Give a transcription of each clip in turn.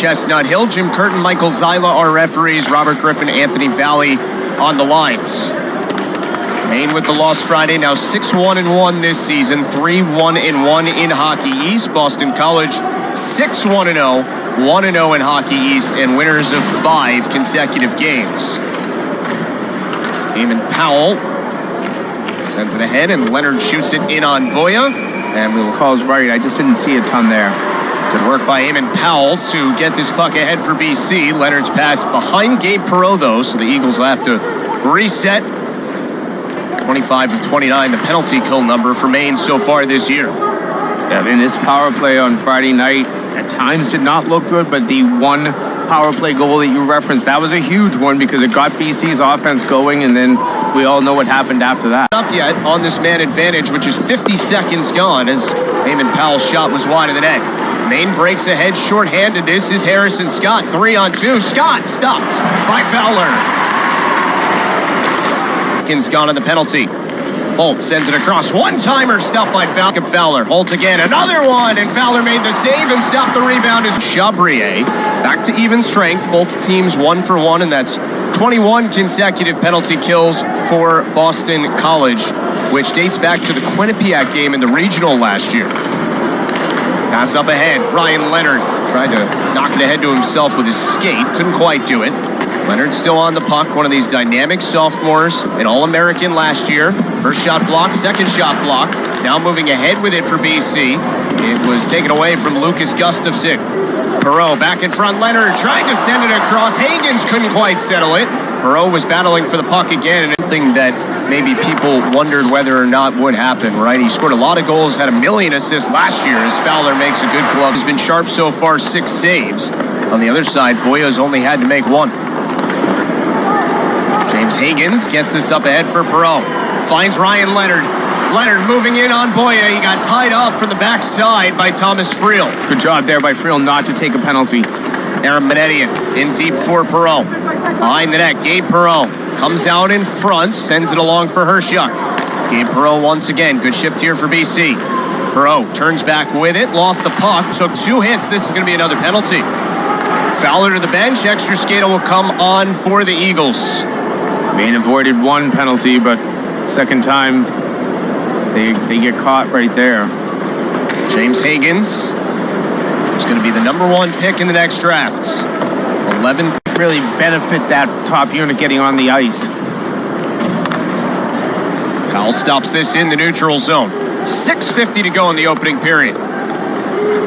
Chestnut Hill. Jim Curtin, Michael Zyla are referees. Robert Griffin, Anthony Valley on the lines. Maine with the loss Friday, now 6-1-1 this season, 3-1-1 in Hockey East. Boston College 6-1-0, 1-0 in Hockey East, and winners of 5 consecutive games. Eamon Powell sends it ahead, and Leonard shoots it in on Boya. And we will call right. I just didn't see a ton there. Good work by Eamon Powell to get this puck ahead for BC. Leonard's pass behind Gabe Perreault, though, so the Eagles will have to reset. 25 of 29, the penalty kill number for Maine so far this year. Yeah, I mean, this power play on Friday night at times did not look good, but the one power play goal that you referenced, that was a huge one because it got BC's offense going, and then we all know what happened after that. Up yet on this man advantage, which is 50 seconds gone as Eamon Powell's shot was wide of the net. Maine breaks ahead shorthanded. This is Harrison Scott, 3-on-2. Scott stopped by Fowler. Hagens gone on the penalty. Holt sends it across. One-timer stopped by Fowler. Holt again, another one, and Fowler made the save and stopped the rebound. As Chabrier back to even strength. Both teams 1 for 1, and that's 21 consecutive penalty kills for Boston College, which dates back to the Quinnipiac game in the regional last year. Pass up ahead. Ryan Leonard tried to knock it ahead to himself with his skate. Couldn't quite do it. Leonard still on the puck, one of these dynamic sophomores, an All-American last year. First shot blocked, second shot blocked. Now moving ahead with it for BC. It was taken away from Lucas Gustafson. Perreault back in front. Leonard trying to send it across. Hagens couldn't quite settle it. Perreault was battling for the puck again, and something that maybe people wondered whether or not would happen, right? He scored a lot of goals, had 1 million assists last year as Fowler makes a good glove. He's been sharp so far, 6 saves. On the other side, Boya's only had to make 1. James Hagens gets this up ahead for Perreault. Finds Ryan Leonard. Leonard moving in on Boya. He got tied up from the backside by Thomas Friel. Good job there by Friel not to take a penalty. Aaron Benedian in deep for Perreault. Behind the net, Gabe Perreault comes out in front, sends it along for Hershuk. Gabe Perreault once again. Good shift here for BC. Perreault turns back with it, lost the puck, took 2 hits. This is going to be another penalty. Fowler to the bench. Extra skater will come on for the Eagles. Maine avoided 1 penalty, but second time they get caught right there. James Hagens is going to be the #1 pick in the next draft. 11. Really benefit that top unit getting on the ice. Powell stops this in the neutral zone. 6:50 to go in the opening period.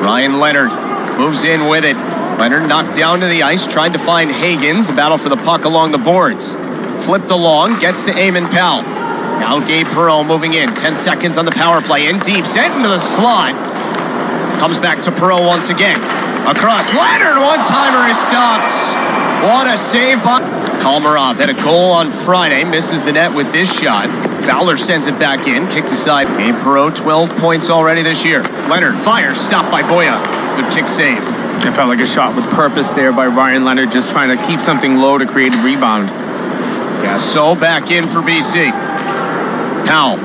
Ryan Leonard moves in with it. Leonard knocked down to the ice, tried to find Hagens. A battle for the puck along the boards. Flipped along, gets to Eamon Powell. Now Gabe Perreault moving in. 10 seconds on the power play. In deep, sent into the slot. Comes back to Perreault once again. Across. Leonard, one-timer is stopped. What a save by Kalmarov. Had a goal on Friday. Misses the net with this shot. Fowler sends it back in. Kicked aside. Gabe Perreault, 12 points already this year. Leonard fires. Stopped by Boya. Good kick save. It felt like a shot with purpose there by Ryan Leonard, just trying to keep something low to create a rebound. Gasso back in for BC. Powell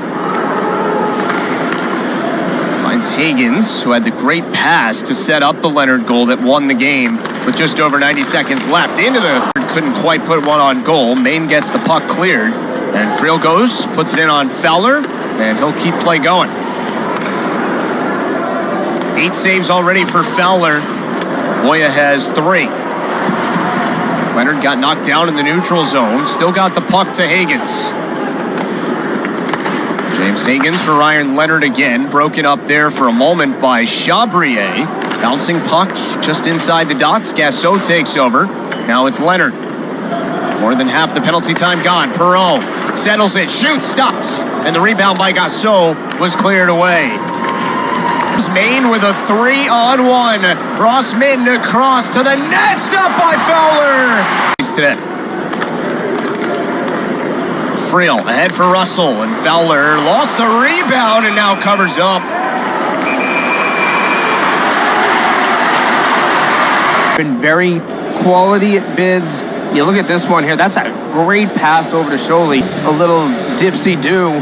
finds Hagens, who had the great pass to set up the Leonard goal that won the game with just over 90 seconds left. Into the couldn't quite put one on goal. Maine gets the puck cleared, and Friel goes, puts it in on Fowler, and he'll keep play going. 8 saves already for Fowler. Boya has 3. Leonard got knocked down in the neutral zone. Still got the puck to Hagens. James Hagens for Ryan Leonard again. Broken up there for a moment by Chabrier. Bouncing puck just inside the dots. Gasso takes over. Now it's Leonard. More than half the penalty time gone. Perreault settles it. Shoots. Stopped. And the rebound by Gasso was cleared away. Maine with a 3-on-1. Ross Minton across to the net. Stopped by Fowler. Friel ahead for Russell, and Fowler lost the rebound and now covers up. Been very quality at bids. You look at this one here. That's a great pass over to Sholey. A little dipsy-do.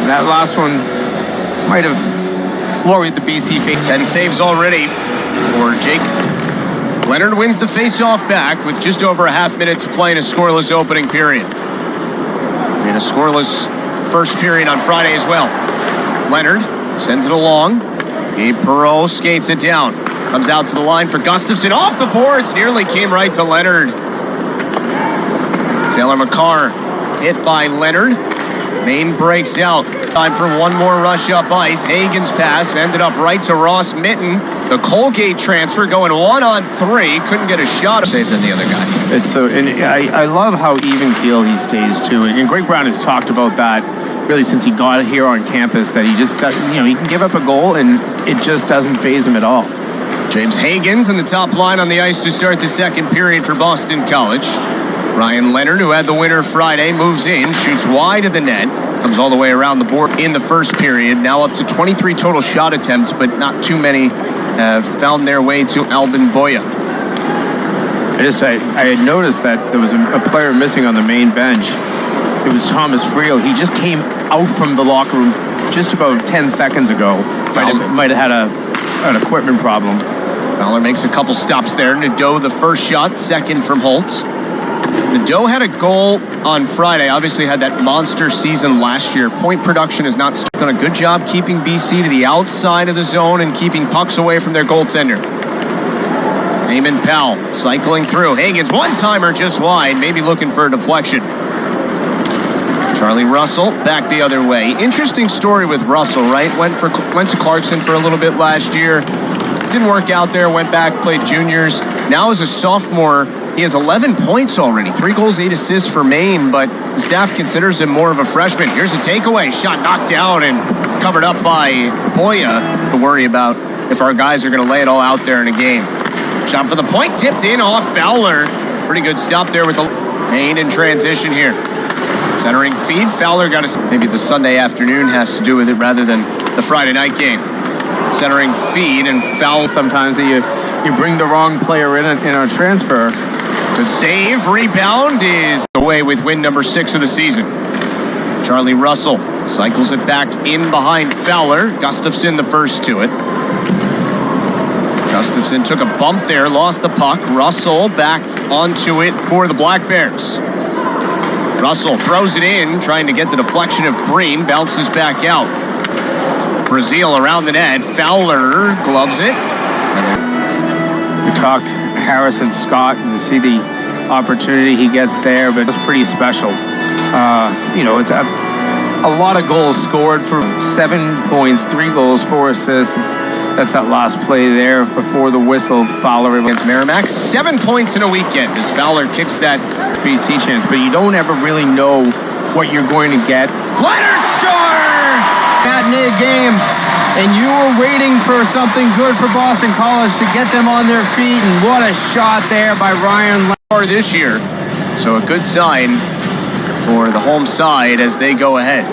That last one might have worried the BC fake. 10 saves already for Jake Leonard wins the face-off back with just over a half minute to play in a scoreless opening period. And a scoreless first period on Friday as well. Leonard sends it along. Gabe Perreault skates it down. Comes out to the line for Gustafsson. Off the boards. Nearly came right to Leonard. Taylor McCarr hit by Leonard. Maine breaks out. Time for one more rush up ice. Hagens' pass ended up right to Ross Mitten. The Colgate transfer going 1-on-3. Couldn't get a shot. Saved than the other guy. It's so, and I love how even keel he stays too. And Greg Brown has talked about that really since he got here on campus. That he just, he can give up a goal and it just doesn't faze him at all. James Hagens in the top line on the ice to start the second period for Boston College. Ryan Leonard, who had the winner Friday, moves in, shoots wide of the net, comes all the way around the board in the first period. Now up to 23 total shot attempts, but not too many have found their way to Albin Boya. I had noticed that there was a player missing on the main bench. It was Thomas Friel. He just came out from the locker room just about 10 seconds ago. Might have had an equipment problem. Fowler makes a couple stops there. Nadeau the first shot, second from Holtz. Nadeau had a goal on Friday. Obviously had that monster season last year. Point production has not done a good job keeping BC to the outside of the zone and keeping pucks away from their goaltender. Eamon Powell cycling through. Hagens one-timer just wide, maybe looking for a deflection. Charlie Russell back the other way. Interesting story with Russell, right? Went to Clarkson for a little bit last year. Didn't work out there, went back, played juniors. Now as a sophomore, he has 11 points already. 3 goals, 8 assists for Maine, but the staff considers him more of a freshman. Here's a takeaway. Shot knocked down and covered up by Boya. To worry about if our guys are going to lay it all out there in a game. Shot for the point, tipped in off Fowler. Pretty good stop there with the Maine in transition here. Centering feed. Fowler got maybe the Sunday afternoon has to do with it rather than the Friday night game. Centering feed and foul. Sometimes that you bring the wrong player in a transfer. Good save. Rebound is away with win number 6 of the season. Charlie Russell cycles it back in behind Fowler. Gustafsson the first to it. Gustafsson took a bump there, lost the puck. Russell back onto it for the Black Bears. Russell throws it in, trying to get the deflection of Green. Bounces back out. Brazil around the net. Fowler gloves it. We talked Harrison Scott and to see the opportunity he gets there, but it's pretty special. It's a lot of goals scored for 7 points, 3 goals, 4 assists. That's that last play there before the whistle. Fowler against Merrimack. 7 points in a weekend as Fowler kicks that BC chance, but you don't ever really know what you're going to get. Leonard score! Matinee game, and you were waiting for something good for Boston College to get them on their feet, and what a shot there by Ryan Leonard this year. So a good sign for the home side as they go ahead.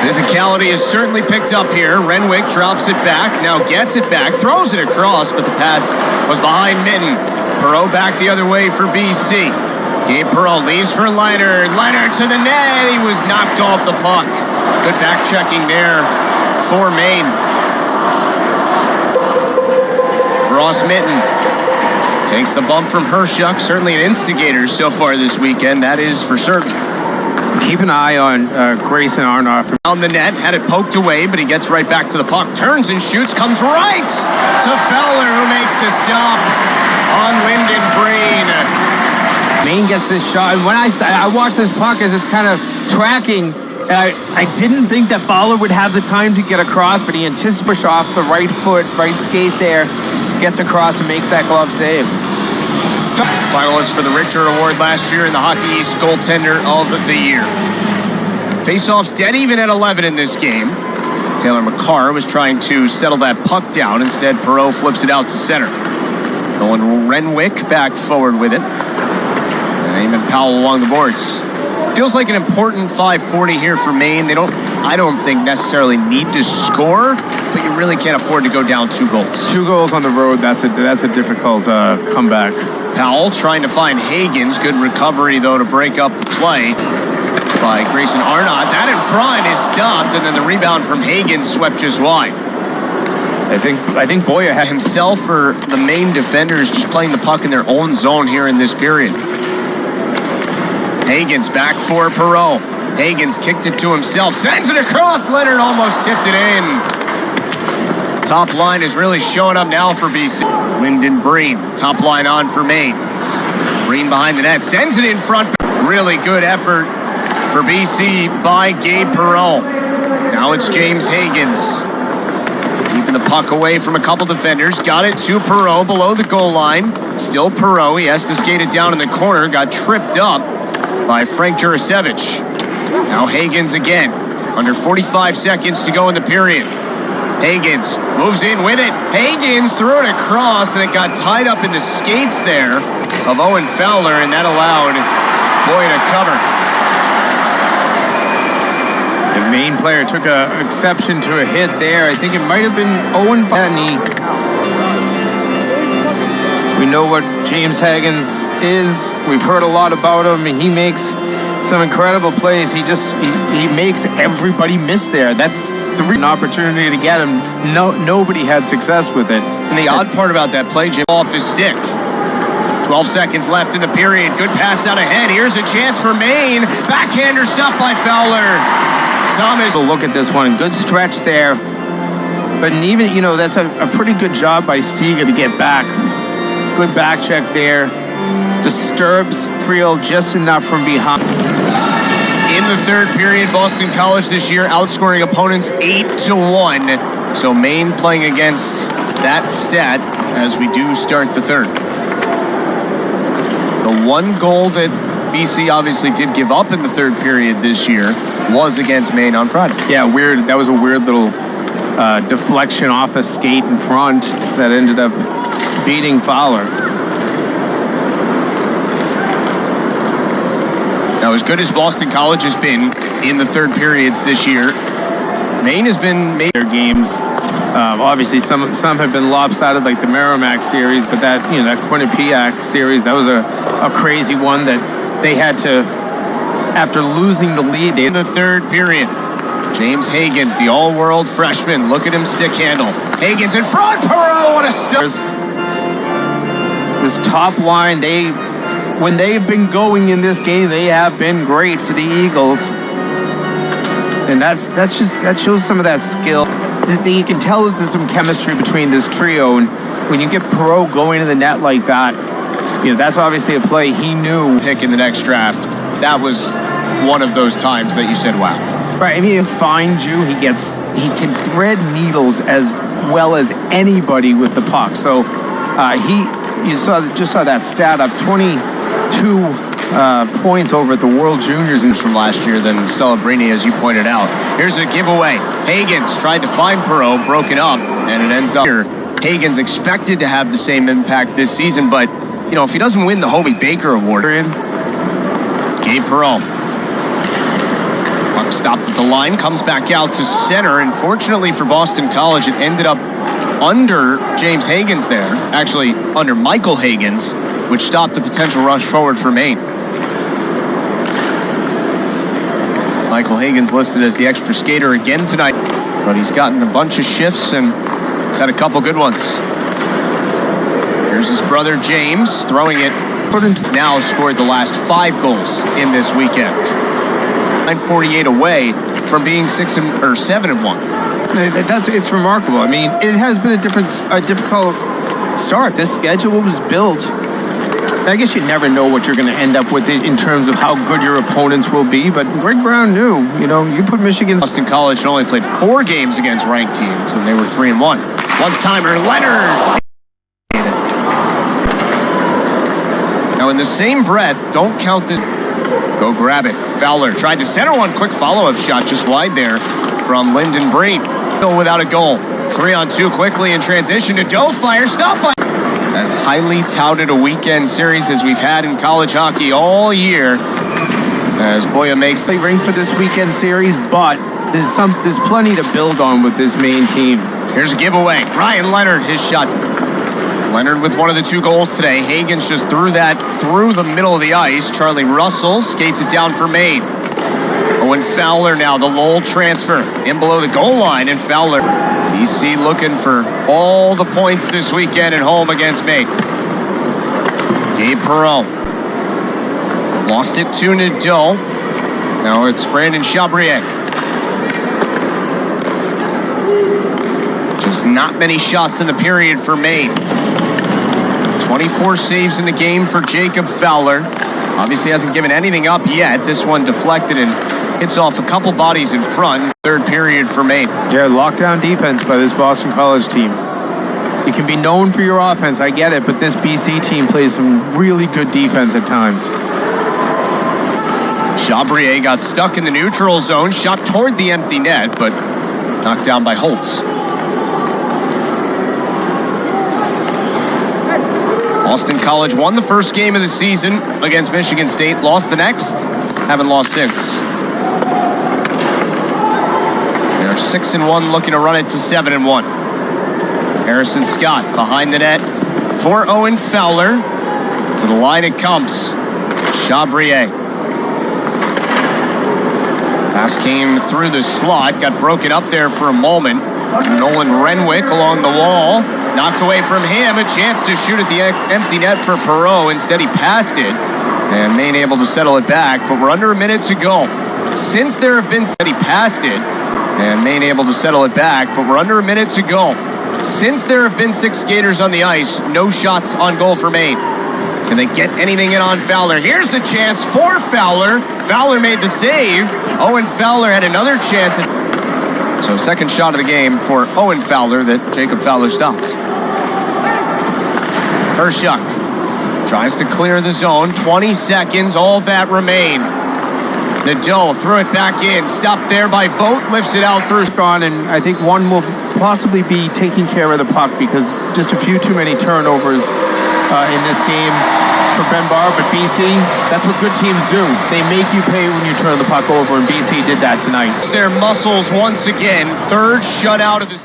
Physicality is certainly picked up here. Renwick drops it back, now gets it back, throws it across, but the pass was behind Mitten. Perreault back the other way for BC. Gabe Perreault leaves for Leonard. Leonard to the net. He was knocked off the puck. Good back checking there for Maine. Ross Mitten takes the bump from Hershuk. Certainly an instigator so far this weekend, that is for certain. Keep an eye on Grayson Arnoff. On the net, had it poked away, but he gets right back to the puck. Turns and shoots, comes right to Fowler, who makes the stop on Lyndon Green. Maine gets this shot. And when I watch this puck as it's kind of tracking, I didn't think that Fowler would have the time to get across, but he anticipates off the right foot, right skate there, gets across and makes that glove save. Finalist for the Richter Award last year in the Hockey East Goaltender of the Year. Faceoffs dead even at 11 in this game. Taylor McCarr was trying to settle that puck down. Instead, Perreault flips it out to center. Nolan Renwick back forward with it. And Eamon Powell along the boards. Feels like an important 540 here for Maine. I don't think necessarily need to score, but you really can't afford to go down 2 goals. 2 goals on the road, that's a difficult comeback. Powell trying to find Hagens. Good recovery, though, to break up the play. by Grayson Arnott. That in front is stopped, and then the rebound from Hagens swept just wide. I think Boya had himself or the main defenders just playing the puck in their own zone here in this period. Hagens back for Perreault. Hagens kicked it to himself, sends it across. Leonard almost tipped it in. Top line is really showing up now for BC. Lyndon Breen, top line on for Maine. Breen behind the net, sends it in front. Really good effort for BC by Gabe Perreault. Now it's James Hagens. Keeping the puck away from a couple defenders. Got it to Perreault below the goal line. Still Perreault. He has to skate it down in the corner. Got tripped up by Frank Jurasevich. Now Hagens again. Under 45 seconds to go in the period. Hagens moves in with it. Hagens threw it across, and it got tied up in the skates there of Owen Fowler, and that allowed Boy to cover. The main player took an exception to a hit there. I think it might have been Owen Fowler. We know what James Hagens is. We've heard a lot about him. He makes some incredible plays. He makes everybody miss there. That's an opportunity to get him. Nobody had success with it. And the odd part about that play, Jim, off his stick. 12 seconds left in the period. Good pass out ahead. Here's a chance for Maine. Backhander stopped by Fowler. Thomas. Look at this one. Good stretch there. But even, that's a pretty good job by Stiga to get back. Good back check there. Disturbs Friel just enough from behind. In the third period, Boston College this year outscoring opponents 8-1. So Maine playing against that stat as we do start the third. The one goal that BC obviously did give up in the third period this year was against Maine on Friday. Yeah, weird. That was a weird little deflection off a skate in front that ended up beating Fowler. Now, as good as Boston College has been in the third periods this year, Maine has been their games. Obviously, some have been lopsided, like the Merrimack series, but that Quinnipiac series, that was a crazy one that they had to, after losing the lead in the third period. James Hagens, the all-world freshman, look at him stick handle. Hagens in front, Perreault, what a stuff. This top line, when they've been going in this game, they have been great for the Eagles. And that shows some of that skill. You can tell that there's some chemistry between this trio, and when you get Perreault going to the net like that, that's obviously a play he knew. Pick in the next draft. That was one of those times that you said, wow. Right, I mean, he finds you. He can thread needles as well as anybody with the puck. So you just saw that stat up, 22 points over at the World Juniors from last year than Celebrini, as you pointed out. Here's a giveaway. Hagens tried to find Perreault, broke it up, and it ends up here. Hagens expected to have the same impact this season, but if he doesn't win the Hobie Baker Award, Gabe Perreault. Puck stopped at the line, comes back out to center, and fortunately for Boston College, it ended up under James Hagens there, actually under Michael Hagens, which stopped the potential rush forward for Maine. Michael Hagens listed as the extra skater again tonight, but he's gotten a bunch of shifts and he's had a couple good ones. Here's his brother James throwing it. Now scored the last 5 goals in this weekend. 948 away from being 7-1. It's remarkable. I mean, it has been a difficult start. This schedule was built. I guess you never know what you're going to end up with in terms of how good your opponents will be, but Greg Brown knew, you put Michigan. Boston College only played 4 games against ranked teams, and they were 3-1. One-timer, Leonard. Now, in the same breath, don't count this. Go grab it. Fowler tried to center one. Quick follow-up shot just wide there from Lyndon Breen. Still without a goal. 3-on-2 quickly in transition to Dofire. Stop by. As highly touted a weekend series as we've had in college hockey all year. As Boya makes the ring for this weekend series, but there's plenty to build on with this main team. Here's a giveaway. Ryan Leonard, his shot. Leonard with one of the 2 goals today. Hagens just threw that through the middle of the ice. Charlie Russell skates it down for Maine. Owen Fowler now, the Lowell transfer. In below the goal line, and Fowler. BC looking for all the points this weekend at home against Maine. Gabe Perreault. Lost it to Nadeau. Now it's Brandon Chabrier. Just not many shots in the period for Maine. 24 saves in the game for Jacob Fowler. Obviously hasn't given anything up yet. This one deflected and hits off a couple bodies in front. Third period for Maine. Yeah, lockdown defense by this Boston College team. You can be known for your offense, I get it, but this BC team plays some really good defense at times. Chabrier got stuck in the neutral zone, shot toward the empty net, but knocked down by Holtz. Boston College won the first game of the season against Michigan State, lost the next, haven't lost since. They're 6-1, looking to run it to 7-1. Harrison Scott behind the net for Owen Fowler. To the line it comes. Chabrier. Pass came through the slot, got broken up there for a moment. Nolan Renwick along the wall. Knocked away from him, a chance to shoot at the empty net for Perreault. Instead, he passed it, and Maine able to settle it back, but we're under a minute to go. Since there have been, he passed it, and Maine able to settle it back, but we're under a minute to go. Since there have been 6 skaters on the ice, no shots on goal for Maine. Can they get anything in on Fowler? Here's the chance for Fowler. Fowler made the save. Owen Fowler had another chance. So second shot of the game for Owen Fowler that Jacob Fowler stopped. Hershuk tries to clear the zone. 20 seconds, all that remain. Nadeau threw it back in. Stopped there by Vogt. Lifts it out through. Gone, and I think one will possibly be taking care of the puck because just a few too many turnovers in this game for Ben Barr. But BC, that's what good teams do. They make you pay when you turn the puck over, and BC did that tonight. Their muscles once again. Third shutout of the